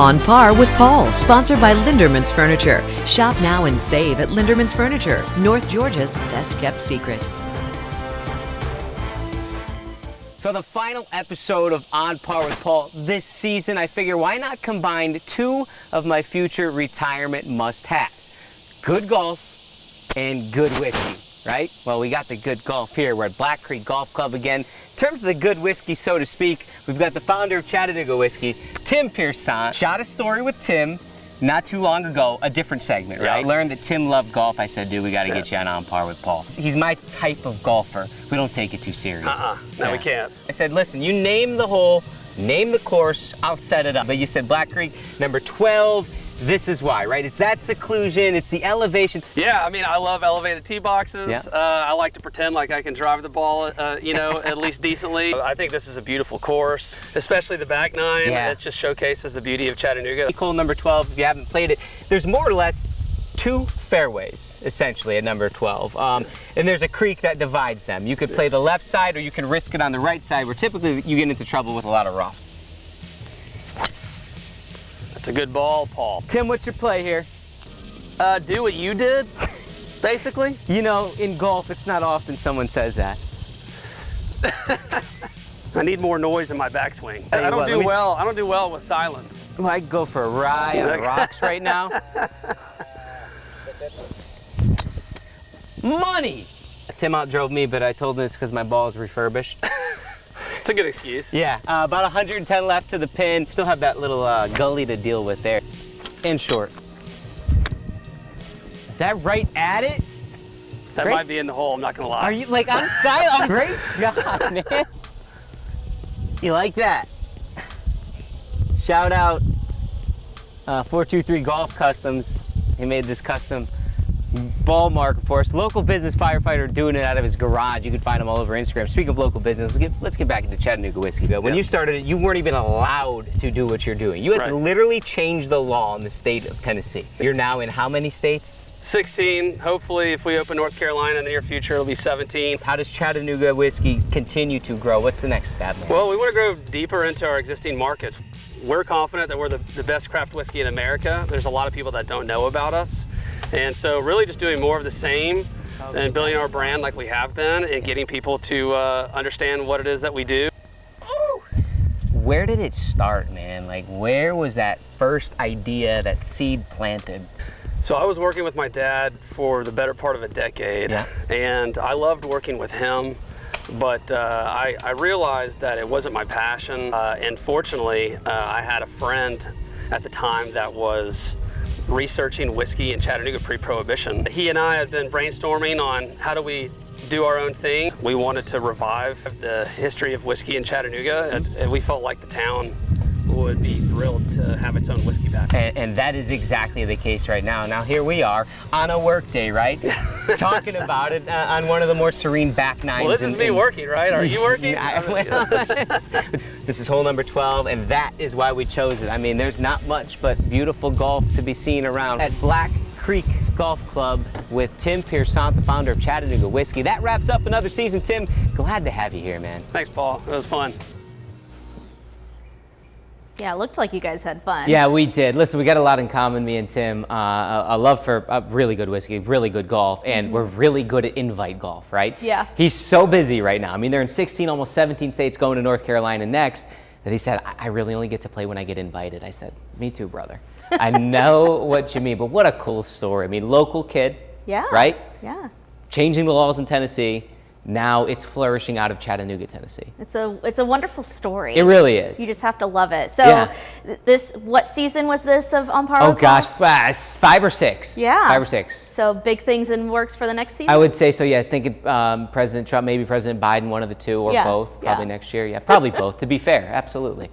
On Par with Paul, sponsored by Linderman's Furniture. Shop now and save at Linderman's Furniture, North Georgia's best kept secret. So the final episode of On Par with Paul this season, I figure why not combine two of my future retirement must-haves. Good golf and good whiskey, right? Well, we got the good golf here. We're at Black Creek Golf Club again. In terms of the good whiskey, so to speak, we've got the founder of Chattanooga Whiskey, Tim Piersant. Shot a story with Tim not too long ago, a different segment, right? Learned that Tim loved golf. I said, dude, we got to get you on Par with Paul. He's my type of golfer. We don't take it too serious. No, we can't. I said, listen, you name the hole, name the course, I'll set it up. But you said Black Creek, number 12. This is why, right? It's that seclusion, it's the elevation. Yeah, I mean, I love elevated tee boxes. Yeah. I like to pretend like I can drive the ball, you know, at least decently. I think this is a beautiful course, especially the back nine. Yeah. It just showcases the beauty of Chattanooga. Hole number 12, if you haven't played it, there's more or less two fairways, essentially, at number 12. And there's a creek that divides them. You could play the left side or you can risk it on the right side, where typically you get into trouble with a lot of rough. It's a good ball, Paul. Tim, what's your play here? Do what you did, basically. You know, in golf, it's not often someone says that. I need more noise in my backswing. I don't do well with silence. Well, I'd go for a ride on the rocks right now. Money! Tim outdrove me, but I told him it's because my ball is refurbished. It's a good excuse. Yeah, about 110 left to the pin. Still have that little gully to deal with there. And short. Is that right at it? That might be in the hole, I'm not gonna lie. Are you, like, I'm silent? Great shot, man. You like that? Shout out 423 Golf Customs. He made this custom ball marker for us. Local business firefighter doing it out of his garage. You can find him all over Instagram. Speaking of local business, let's get back into Chattanooga Whiskey. When you started it, you weren't even allowed to do what you're doing. You had to literally change the law in the state of Tennessee. You're now in how many states? 16. Hopefully, if we open North Carolina in the near future, it'll be 17. How does Chattanooga Whiskey continue to grow? What's the next step, man? Well, we want to grow deeper into our existing markets. We're confident that we're the best craft whiskey in America. There's a lot of people that don't know about us. And so really just doing more of the same and building our brand like we have been and getting people to understand what it is that we do. Where did it start, man? Like, where was that first idea, that seed planted? So I was working with my dad for the better part of a decade, and I loved working with him, but I realized that it wasn't my passion. And fortunately, I had a friend at the time that was researching whiskey in Chattanooga pre-prohibition. He and I had been brainstorming on how do we do our own thing. We wanted to revive the history of whiskey in Chattanooga, and we felt like the town would be thrilled to have its own whiskey back. And that is exactly the case right now. Now here we are on a work day, right? Talking about it on one of the more serene back nines. Well, this is me working, right? Are you working? This is hole number 12, and that is why we chose it. I mean, there's not much but beautiful golf to be seen around at Black Creek Golf Club with Tim Piersant, the founder of Chattanooga Whiskey. That wraps up another season, Tim. Glad to have you here, man. Thanks, Paul. It was fun. Yeah, it looked like you guys had fun. Yeah, we did. Listen, we got a lot in common, me and Tim. A love for really good whiskey, really good golf, and we're really good at invite golf, right? Yeah. He's so busy right now. I mean, they're in 16, almost 17 states, going to North Carolina next, that he said, I really only get to play when I get invited. I said, me too, brother. I know what you mean, but what a cool story. I mean, local kid, right? Yeah. Changing the laws in Tennessee. Now it's flourishing out of Chattanooga, Tennessee. It's a wonderful story. It really is. You just have to love it. So what season was this of On Par with Paul? Oh gosh, 5 or 6. Yeah. 5 or 6. So big things in works for the next season? I would say so, yeah. I think President Trump, maybe President Biden, one of the two, or both, probably next year. Yeah, probably both, to be fair, absolutely.